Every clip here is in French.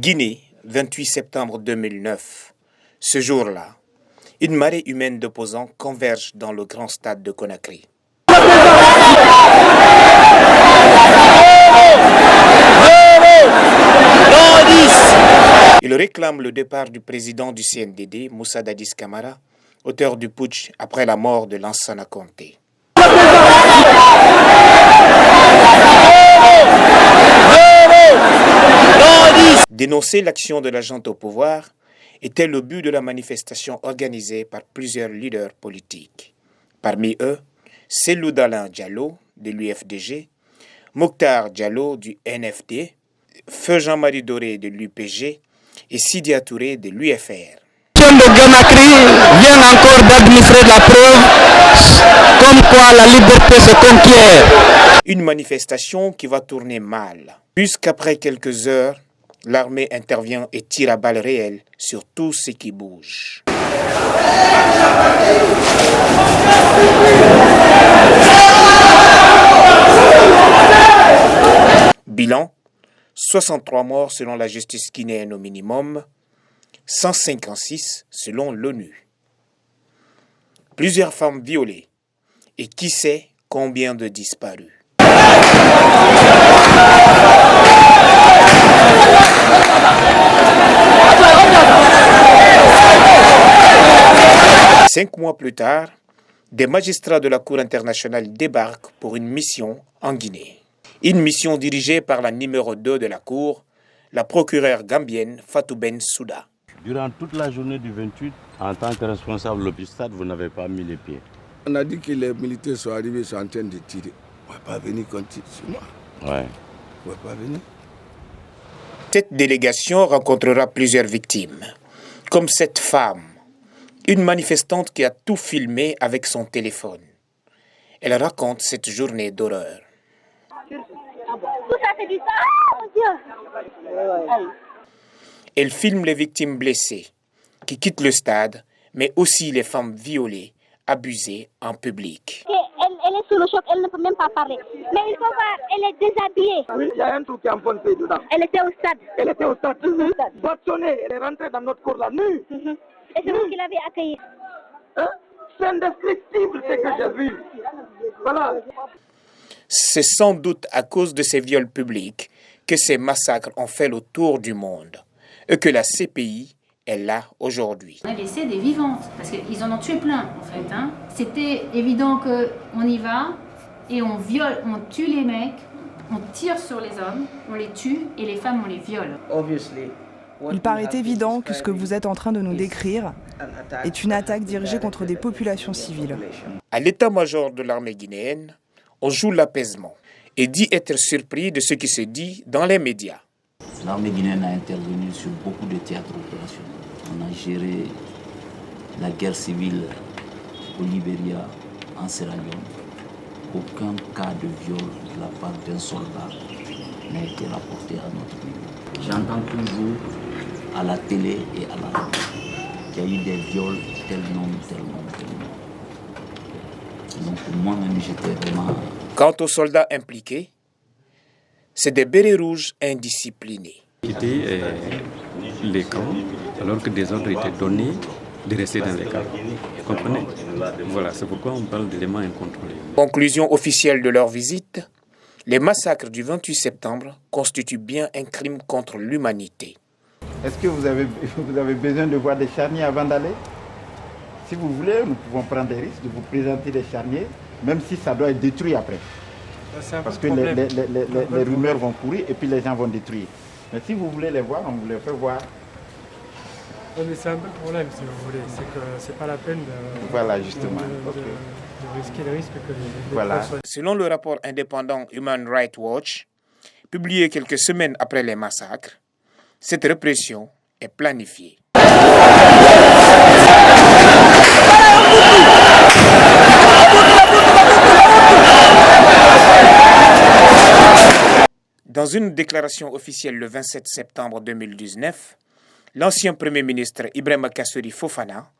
Guinée, 28 septembre 2009. Ce jour-là, une marée humaine d'opposants converge dans le grand stade de Conakry. Ils réclament le départ du président du CNDD, Moussa Dadis Camara, auteur du putsch après la mort de Lansana Conté. Dénoncer l'action de la junte au pouvoir était le but de la manifestation organisée par plusieurs leaders politiques. Parmi eux, Cellou Dalein Diallo de l'UFDG, Mokhtar Diallo du NFD, Feu Jean-Marie Doré de l'UPG et Sidia Touré de l'UFR. De Conakry vient encore d'administrer la preuve comme quoi la liberté se conquiert. Une manifestation qui va tourner mal, puisqu'après quelques heures, l'armée intervient et tire à balles réelles sur tout ce qui bouge. Bilan, 63 morts selon la justice guinéenne au minimum, 156 selon l'ONU. Plusieurs femmes violées et qui sait combien de disparus. Cinq mois plus tard, des magistrats de la Cour internationale débarquent pour une mission en Guinée. Une mission dirigée par la numéro 2 de la Cour, la procureure gambienne Fatou Bensouda. Durant toute la journée du 28, en tant que responsable du stade, vous n'avez pas mis les pieds. On a dit que les militaires sont arrivés, sont en train de tirer. On ne va pas venir contre moi. Ouais. On ne va pas venir. Cette délégation rencontrera plusieurs victimes, comme cette femme, une manifestante qui a tout filmé avec son téléphone. Elle raconte cette journée d'horreur. Tout ça, c'est du sang, mon Dieu. Elle filme les victimes blessées, qui quittent le stade, mais aussi les femmes violées, abusées en public. Elle est sous le choc, elle ne peut même pas parler. Mais il faut voir, elle est déshabillée. Oui, il y a un truc qui est en bonne paix dedans. Elle était au stade. Elle était au stade. Bâtonnée, elle est rentrée dans notre cour là, nue. Et c'est vous qui l'avez accueillie. Hein? C'est indescriptible ce que j'ai vu. Voilà. C'est sans doute à cause de ces viols publics que ces massacres ont fait le tour du monde et que la CPI est là aujourd'hui. On a laissé des vivantes, parce qu'ils en ont tué plein en fait. C'était évident qu'on y va et on viole, on tue les mecs, on tire sur les hommes, on les tue et les femmes on les viole. Il paraît évident que ce que vous êtes en train de nous décrire est une attaque dirigée contre des populations civiles. À l'état-major de l'armée guinéenne, on joue l'apaisement et dit être surpris de ce qui se dit dans les médias. L'armée guinéenne a intervenu sur beaucoup de théâtres opérationnels. On a géré la guerre civile au Libéria, en Sierra Leone. Aucun cas de viol de la part d'un soldat n'a été rapporté à notre niveau. J'entends toujours à la télé et à la radio qu'il y a eu des viols tel nom. Donc moi-même j'étais vraiment... Quant aux soldats impliqués, c'est des bérets rouges indisciplinés. Quitter les camps alors que des ordres étaient donnés de rester dans les camps. Vous comprenez? Voilà, c'est pourquoi on parle d'éléments incontrôlés. Conclusion officielle de leur visite, les massacres du 28 septembre constituent bien un crime contre l'humanité. Est-ce que vous avez besoin de voir des charniers avant d'aller? Si vous voulez, nous pouvons prendre des risques de vous présenter des charniers, même si ça doit être détruit après. Parce que les rumeurs vont courir et puis les gens vont détruire. Mais si vous voulez les voir, on vous les fait voir. Oui, mais c'est un peu le problème, si vous voulez. C'est que c'est pas la peine voilà, justement. de risquer le risque que les voilà. Selon le rapport indépendant Human Rights Watch, publié quelques semaines après les massacres, cette répression est planifiée. Dans une déclaration officielle le 27 septembre 2019, l'ancien Premier ministre Ibrahima Kassori Fofana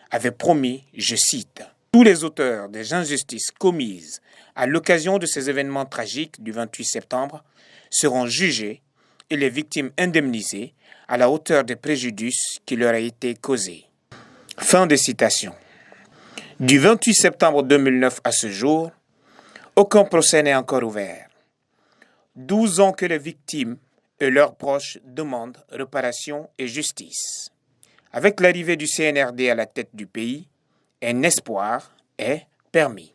avait promis, je cite, « Tous les auteurs des injustices commises à l'occasion de ces événements tragiques du 28 septembre seront jugés et les victimes indemnisées à la hauteur des préjudices qui leur a été causés. Fin de citation. Du 28 septembre 2009 à ce jour, aucun procès n'est encore ouvert. 12 ans que les victimes et leurs proches demandent réparation et justice. Avec l'arrivée du CNRD à la tête du pays, un espoir est permis.